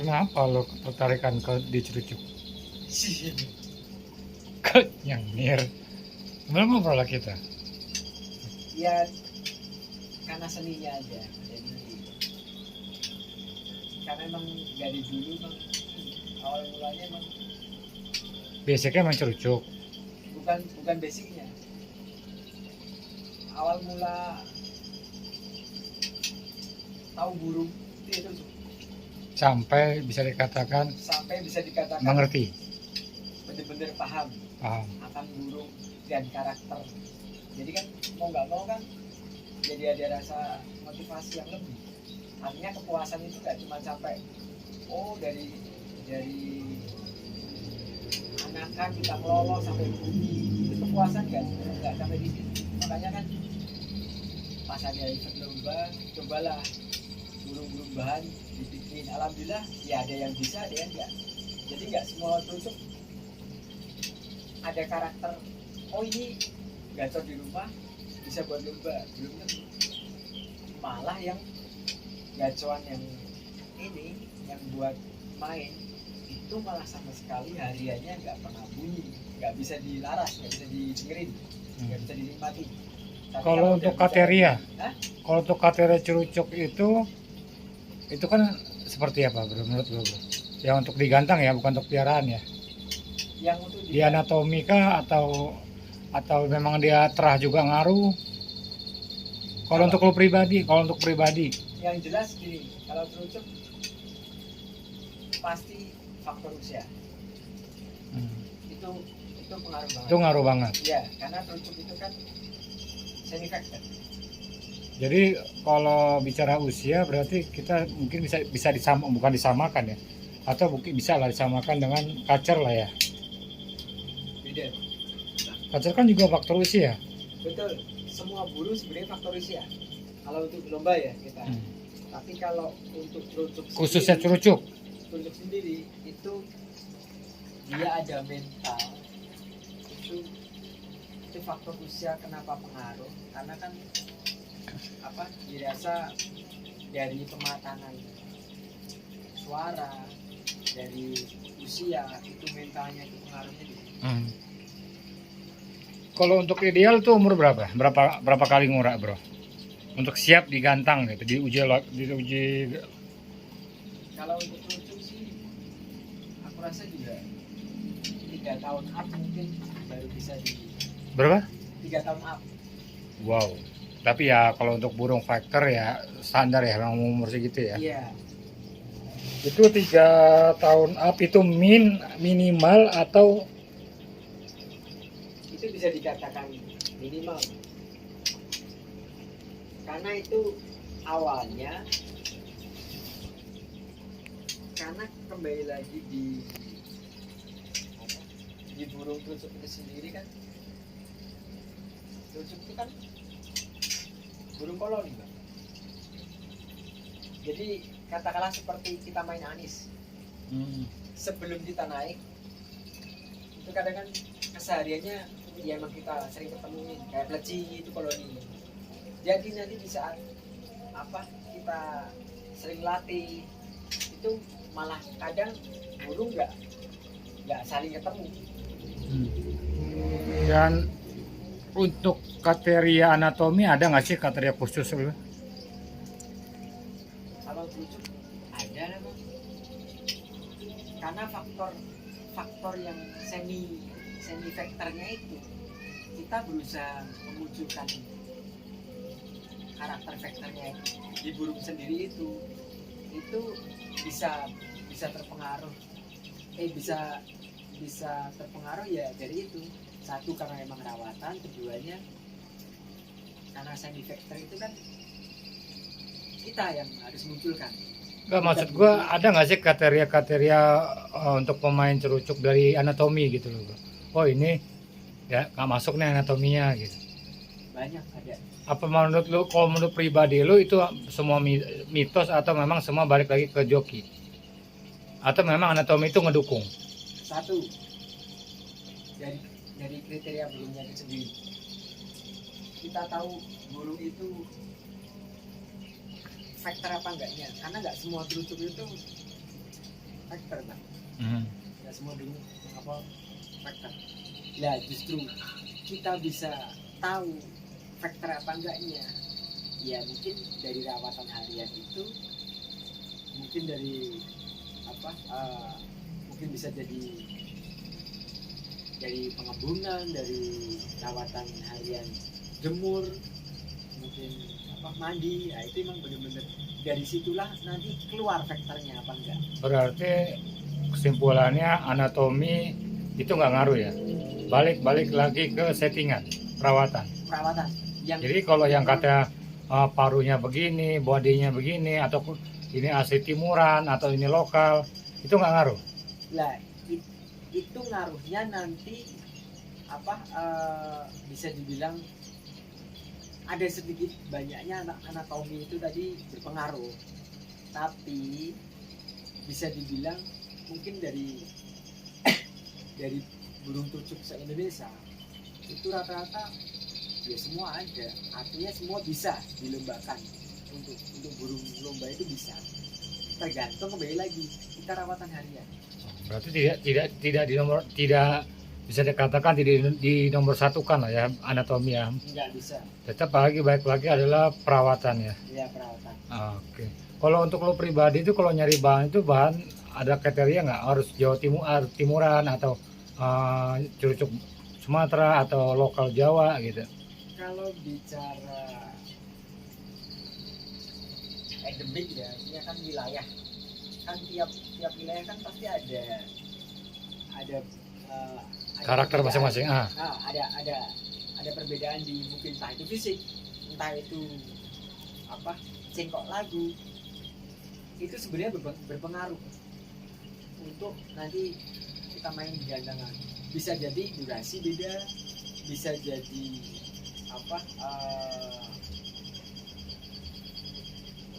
Kenapa lo tertarikan ke di Cerucuk? Ke Nyengir. Sebenarnya ngobrol lah kita. Ya karena seninya aja. Jadi karena emang dari dulu emang awal mulanya emang Basicnya emang Cerucuk. bukan basicnya. Awal mula tahu burung itu Sampai bisa dikatakan sampai bisa dikatakan mengerti. bener-bener paham Paham. akan burung dan karakter. Jadi kan mau nggak mau kan jadi ada rasa motivasi yang lebih. Artinya kepuasan itu nggak cuma sampai dari anakan kita meloloh sampai bumi, itu kepuasan nggak sampai di situ. Makanya kan pas ada event lomba, cobalah burung-burung bahan dibikin. Alhamdulillah ya ada yang bisa, ada yang enggak. Jadi nggak semua tusuk ada karakter. Oh ini gacor di rumah bisa buat lomba, belum tentu. Malah yang gacoan yang ini yang buat main itu malah sama sekali hariannya nggak pernah bunyi, nggak bisa dilaras, nggak bisa didengerin, nggak bisa dinikmati. Tapi Kalau untuk kriteria, kalau untuk kriteria Cerucuk itu kan seperti apa bro menurut lo bro? Yang untuk digantang ya, bukan untuk piaraan ya? Yang untuk Di anatomi kah atau memang dia terah juga ngaruh? Kalau untuk lo pribadi, yang jelas gini, kalau terucuk pasti faktor usia. Itu pengaruh banget. Itu ngaruh banget. Iya, karena terucuk itu kan semi factor. Jadi kalau bicara usia berarti kita mungkin bisa bukan disamakan ya, atau mungkin bisa lah disamakan dengan kacer lah ya. Beda. Kacer kan juga faktor usia. Betul. Semua burung sebenarnya faktor usia. Kalau untuk lomba ya kita. Tapi kalau untuk terucuk Khususnya Cerucuk. Terucuk sendiri itu dia ada mental. Itu faktor usia kenapa pengaruh? Karena kan dirasa dari pematangan suara, dari usia itu mentalnya itu pengaruhnya gitu. Kalau untuk ideal tuh umur berapa? Berapa kali ngurak bro? Untuk siap digantang gitu, diuji. Kalau untuk terucuk sih, aku rasa juga 3 tahun up mungkin baru bisa di. Berapa? 3 tahun up. Wow. Tapi ya kalau untuk burung factor ya standar ya, memang umur segitu ya. Iya. Itu 3 tahun up itu minimal atau itu bisa dikatakan minimal karena itu awalnya karena kembali lagi di burung terucuk itu sendiri kan. Terucuk itu kan burung koloni Bang. Jadi katakanlah seperti kita main anis. Sebelum kita naik itu kadang kan kesehariannya ya emang kita sering ketemuin kayak pleci itu koloni. Jadi nanti di saat kita sering latih itu malah kadang burung nggak saling ketemu. Dan untuk kriteria anatomi ada nggak sih kriteria khusus lu? Kalau terucuk ada Bang. Karena faktor yang semi factornya itu kita berusaha memunculkan karakter faktornya di burung sendiri itu bisa terpengaruh bisa terpengaruh ya dari itu. Satu karena emang rawatan, keduanya karena semi factor itu kan kita yang harus munculkan. Enggak, maksud gua ada nggak sih kriteria untuk pemain Cerucuk dari anatomi gitu loh bro? Oh ini ya nggak masuk nih anatominya gitu. Banyak ada. Apa menurut lu, kalau menurut pribadi lu itu semua mitos atau memang semua balik lagi ke joki? Atau memang anatomi itu ngedukung? Satu dari kriteria burungnya itu sendiri. Kita tahu burung itu faktor apa enggaknya, karena nggak semua terucuk itu faktor bang, Hmm. nggak semua burung apa faktor. Ya justru kita bisa tahu faktor apa enggaknya, ya mungkin dari rawatan harian itu, mungkin dari apa mungkin bisa jadi dari pengembunan, dari rawatan harian jemur, mungkin apa mandi, ya itu emang bener-bener dari situlah nanti keluar faktornya apa enggak. Berarti kesimpulannya anatomi itu nggak ngaruh ya. Balik lagi ke settingan perawatan. Perawatan yang Jadi kalau yang kata parunya begini, bodinya begini, atau ini asli timuran atau ini lokal, itu nggak ngaruh. lah itu ngaruhnya nanti apa bisa dibilang ada sedikit banyaknya anatomi itu tadi berpengaruh, tapi bisa dibilang mungkin dari dari burung trucuk se-Indonesia itu rata-rata ya semua ada, artinya semua bisa dilombakan. Untuk burung lomba itu bisa, tergantung kembali lagi kita rawatan harian. Berarti tidak bisa dikatakan tidak di nomor satukan lah ya anatomi ya. Nggak bisa. Tetap baik lagi adalah perawatan ya. Ya perawatan. Oke. Kalau untuk lo pribadi itu kalau nyari bahan itu bahan ada kriteria nggak, harus Jawa Timur, Timuran atau Curucuk Sumatera atau lokal Jawa gitu? Kalau bicara endemik ya, ini kan wilayah, kan tiap wilayah kan pasti ada ada Karakter perbedaan. masing-masing. Nah, ada perbedaan di mungkin entah itu fisik, entah itu apa cengkok lagu, itu sebenarnya berpengaruh untuk nanti kita main di gandangan. Bisa jadi durasi beda, bisa jadi apa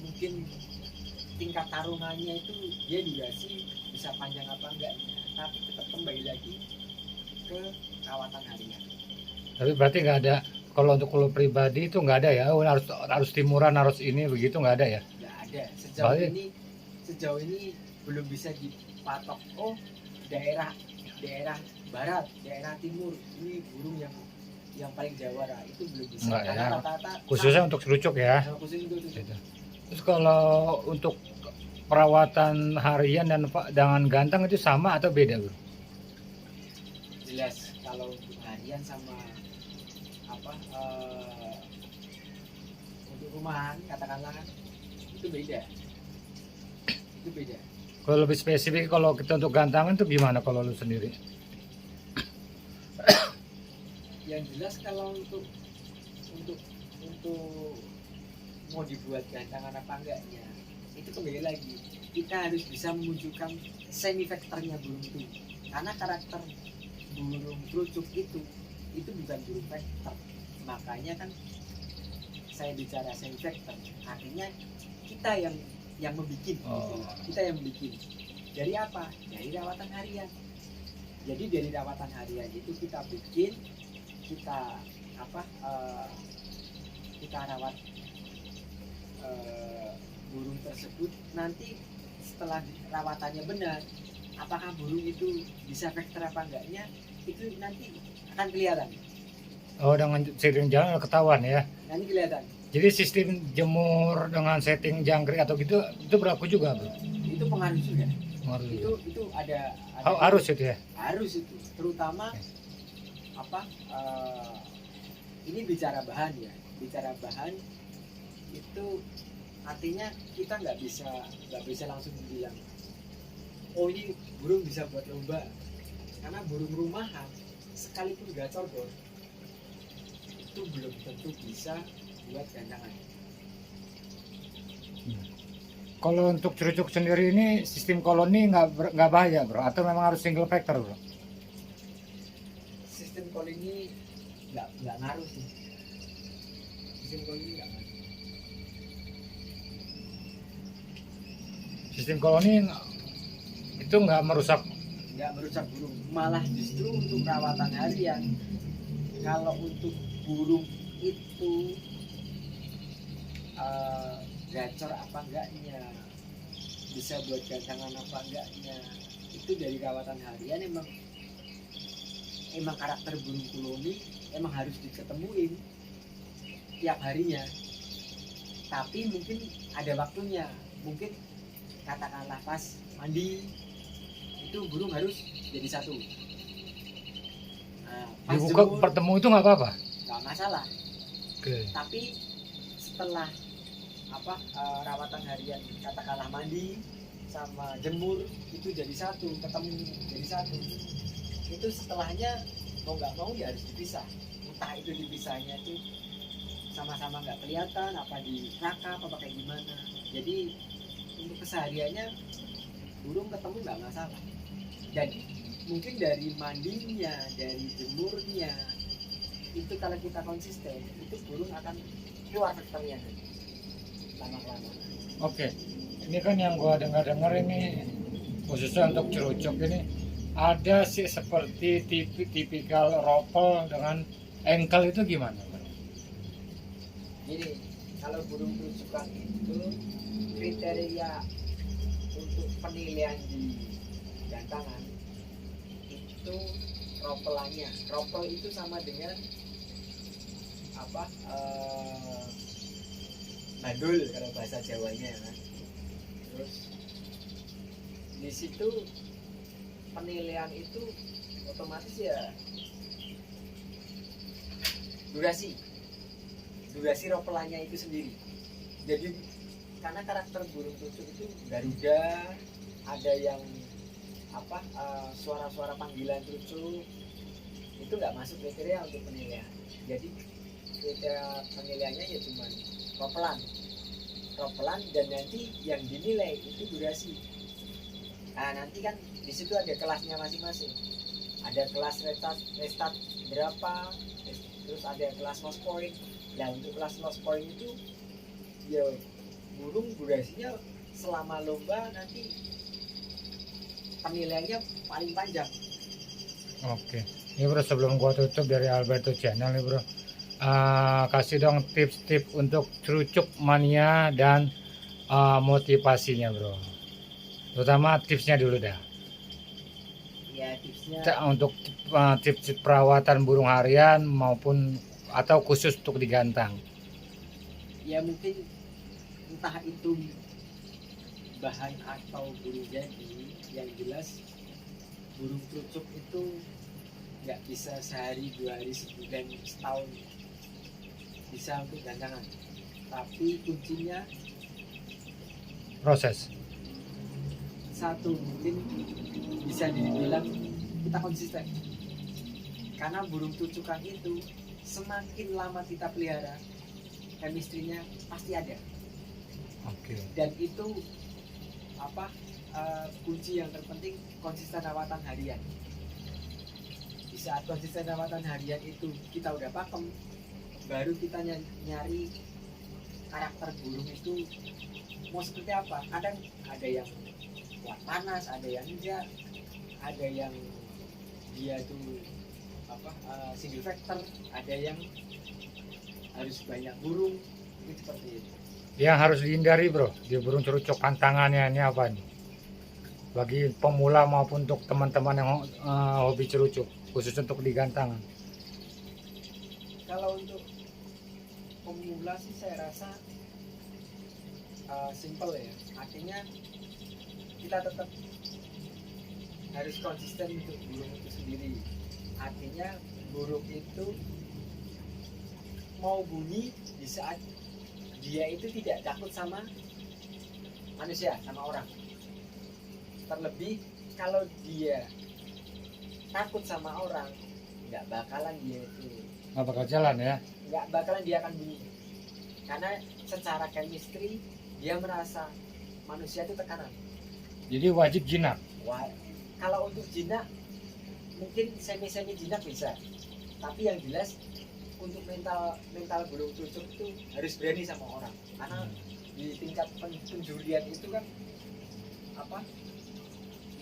mungkin tingkat tarungannya itu dia durasi bisa panjang apa enggaknya, tapi tetap kembali lagi ke rawatan harian. Tapi berarti nggak ada, kalau untuk lo pribadi itu nggak ada ya, oh, harus timuran, harus ini begitu, nggak ada ya? Nggak ada sejauh ini belum bisa dipatok. Oh daerah barat, daerah timur ini burung yang paling jawara, itu belum bisa. Nggak Karena ya. rata-rata Khususnya untuk Curucuk ya. khusus untuk Gitu. Terus kalau untuk perawatan harian dan dengan gantang itu sama atau beda bro? jelas kalau untuk harian sama apa untuk rumahan katakanlah kan itu beda. Kalau lebih spesifik kalau kita untuk gantangan itu gimana kalau lu sendiri? Yang jelas kalau untuk mau dibuat gantangan apa enggaknya itu kembali lagi kita harus bisa memunculkan semi vektornya burung itu, karena karakter burung trucuk itu bukan burung vektor. Makanya kan saya bicara semi vektor, artinya kita yang membuat gitu. Kita yang membuat dari apa? Dari rawatan harian. Jadi dari rawatan harian itu kita bikin, kita apa kita rawat burung tersebut. Nanti setelah rawatannya benar, apakah burung itu bisa vektor apa enggaknya, itu nanti akan kelihatan. Oh, dengan setting jalan ketahuan ya. Nanti kelihatan. Jadi sistem jemur dengan setting jangkrik atau gitu itu berlaku juga bro? Itu pengaruh juga. Pengaruh juga. Itu ada Harus itu ya. Harus itu, terutama apa ini bicara bahan ya. Bicara bahan itu artinya kita nggak bisa langsung bilang oh ini burung bisa buat lomba, karena burung rumahan sekalipun gacor bor itu belum tentu bisa buat gandangan. Kalau untuk Curucuk sendiri ini sistem koloni nggak bahaya bro, atau memang harus single factor bro? Sistem koloni nggak ngaruh sih. Sistem koloni nggak ngaruh. Sistem koloni itu nggak merusak burung, malah justru untuk perawatan harian. Kalau untuk burung itu gacor apa enggaknya bisa buat gantangan apa enggaknya itu dari rawatan harian. Emang karakter burung koloni emang harus diketemuin tiap harinya, tapi mungkin ada waktunya. Mungkin katakanlah pas mandi itu burung harus jadi satu. Nah, pas Dibuka jemur bertemu itu nggak apa-apa. nggak masalah, Oke. tapi setelah rawatan harian, katakanlah mandi sama jemur itu jadi satu, ketemu jadi satu, itu setelahnya mau nggak mau ya harus dipisah. Entah itu dipisahnya itu sama-sama nggak kelihatan, apa dirakap apa kayak gimana. Jadi untuk kesehariannya burung ketemu nggak masalah. Dan mungkin dari mandinya, dari jemurnya itu kalau kita konsisten itu burung akan keluar faktornya lama-lama. Oke. Ini kan yang gua dengar ini khususnya untuk cerucuk ini ada sih seperti tipikal ropel dengan engkel itu gimana, Bro? Jadi kalau burung cerucukan itu kriteria untuk penilaian di gantangan itu ropelannya. Ropel itu sama dengan bandul kalau bahasa Jawanya kan. Terus di situ penilaian itu otomatis ya durasi ropelannya itu sendiri. Jadi karena karakter burung cucuk itu garuda, ada yang suara-suara panggilan cucuk itu nggak masuk kriteria untuk penilaian. Jadi kriteria penilaiannya ya cuma ropelan dan nanti yang dinilai itu durasi. Nah nanti kan di situ ada kelasnya masing-masing. Ada kelas restart berapa, terus ada kelas lost point. Nah untuk kelas lost point itu ya burung durasinya selama lomba nanti penilaiannya paling panjang. Oke. Ini Bro, sebelum gua tutup dari Alberto Channel nih Bro, kasih dong tips-tips untuk cerucuk mania dan motivasinya Bro. Terutama tipsnya dulu dah. Ya tipsnya Untuk tips perawatan burung harian maupun atau khusus untuk digantang. ya mungkin entah itu bahan atau burung jadi, yang jelas burung cerucuk itu nggak bisa sehari, 2 hari, sebulan, setahun bisa untuk gantangan. Tapi kuncinya Proses. satu, mungkin bisa dibilang kita konsisten. Karena burung cucukan itu semakin lama kita pelihara, chemistry-nya pasti ada. Oke. Dan itu kunci yang terpenting, konsisten rawatan harian. Di saat konsisten rawatan harian itu kita udah pakem, baru kita nyari karakter burung itu mau seperti apa. Kadang ada yang kuat panas, ada yang enggak, ada yang dia tuh single factor, ada yang harus banyak burung, itu seperti itu. Yang harus dihindari Bro di burung cerucuk, pantangannya ini apa nih? Bagi pemula maupun untuk teman-teman yang hobi cerucuk, khusus untuk digantangan. Kalau untuk pemula sih saya rasa simple ya. Artinya kita tetap harus konsisten untuk burung itu sendiri. Artinya burung itu mau bunyi di saat dia itu tidak takut sama manusia, sama orang. Terlebih kalau dia takut sama orang, nggak bakalan dia itu, Nggak bakal jalan ya. nggak bakalan dia akan bunyi. Karena secara chemistry dia merasa manusia itu tekanan. Jadi wajib jinak. Wah, kalau untuk jinak mungkin semi jinak bisa, tapi yang jelas untuk mental burung cucuk itu harus berani sama orang. Karena di tingkat penjurian itu kan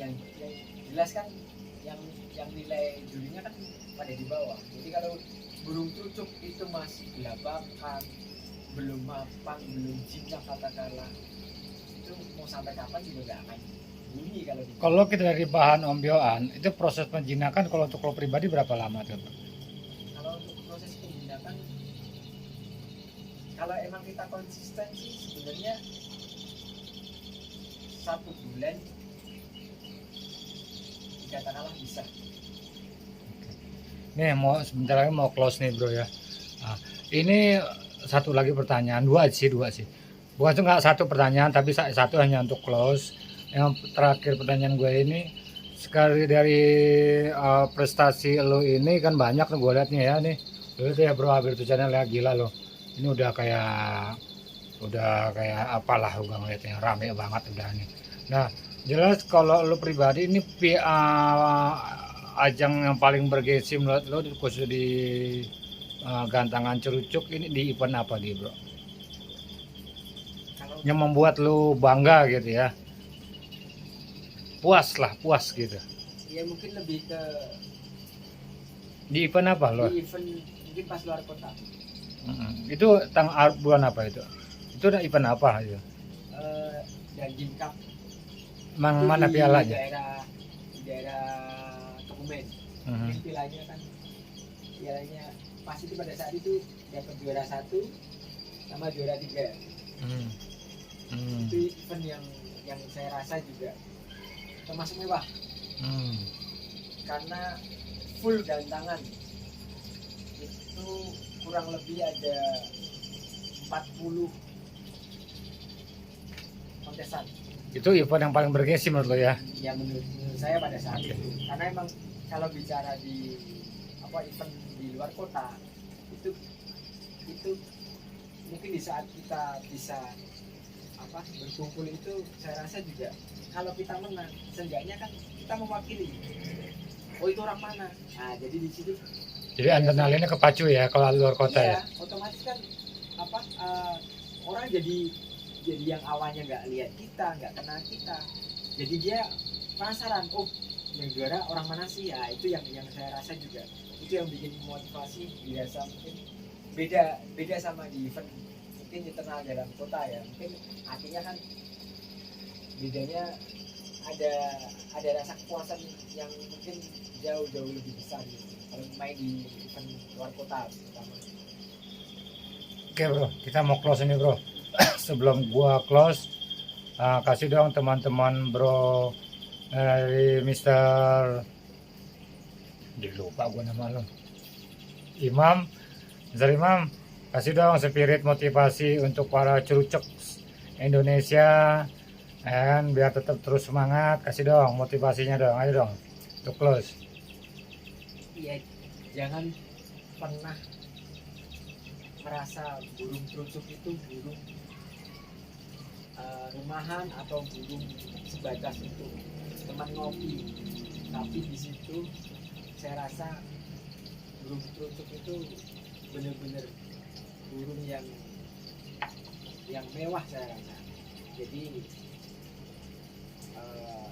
yang jelas kan yang nilai jurinya kan pada di bawah. Jadi kalau burung cucuk itu masih gelabakan, belum mapan, belum jinak katakanlah, itu itu mau sampai kapan juga nggak akan bunyi kalau di Kalau kita dari bahan ombyoan, itu proses penjinakan kalau untuk lo pribadi berapa lama tuh? kalau untuk proses penjinakan kalau emang kita konsisten sih sebenarnya 1 bulan dikatakanlah bisa. Nih mau sebentar lagi mau close nih bro ya. Nah, ini satu lagi pertanyaan, dua sih. Bukan tuh nggak satu pertanyaan, tapi satu hanya untuk close. Yang terakhir pertanyaan gue ini, sekali dari prestasi lo ini kan banyak nih gue liatnya ya nih. Lo tuh ya bro, Alberto Channel ya gila lo. Ini udah kayak apalah gue ngeliatnya rame banget udah nih. Nah jelas kalau lo pribadi ini ajang yang paling bergengsi menurut lo khusus di gantangan cerucuk ini di event apa nih bro? Kalau Yang membuat lo bangga gitu ya? Puas gitu. ya mungkin lebih ke Di event apa lo? di event mungkin pas luar kota. Itu bulan apa itu? Itu udah event apa itu? Daging Cup Mang itu mana di pialanya? daerah Kebumen. Mhm. Pialanya pas itu pada saat itu dapat juara 1 sama juara 3. Hmm. Hmm. Itu event yang saya rasa juga termasuk mewah Hmm. karena full gantangan. Itu kurang lebih ada 40 kontesan Itu event yang paling bergengsi menurut lo ya? yang menurut saya pada saat itu, karena emang kalau bicara di event di luar kota itu mungkin di saat kita bisa berkumpul itu saya rasa juga kalau kita menang seenggaknya kan kita mewakili itu orang mana. Nah jadi di situ Jadi adrenalinnya kepacu ya kalau luar kota ya? otomatis kan orang jadi yang awalnya nggak lihat kita, nggak kenal kita, jadi dia penasaran, yang juara orang mana sih. Ya itu yang saya rasa juga itu yang bikin motivasi biasa, mungkin beda sama di event mungkin internal dalam kota ya, mungkin artinya kan bedanya ada rasa kepuasan yang mungkin jauh lebih besar gitu kalau main di event luar kota terutama. Oke bro, kita mau close ini bro. Sebelum gua close, kasih dong teman-teman bro dari Mister, lupa gua nama lo, Imam, Mister Imam, kasih dong spirit motivasi untuk para cerucuk Indonesia, and biar tetap terus semangat. Kasih dong motivasinya dong, ayo dong, untuk close. Iya, jangan pernah merasa burung cerucuk itu burung rumahan atau burung sebatas itu teman ngopi, tapi di situ saya rasa burung cerucuk itu benar-benar burung yang mewah saya rasa. Jadi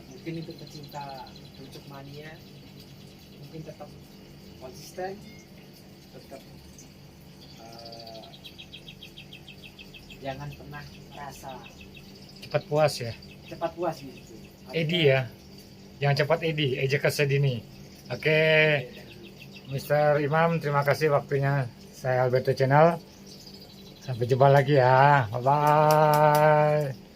mungkin itu pecinta cerucuk mania mungkin tetap konsisten, tetap jangan pernah merasa Cepat puas ya, cepat puas gitu. Edi ya, jangan cepat Edi, ejek kesedini. Oke, Mister Imam, terima kasih waktunya. Saya Alberto Channel. Sampai jumpa lagi ya. Bye bye.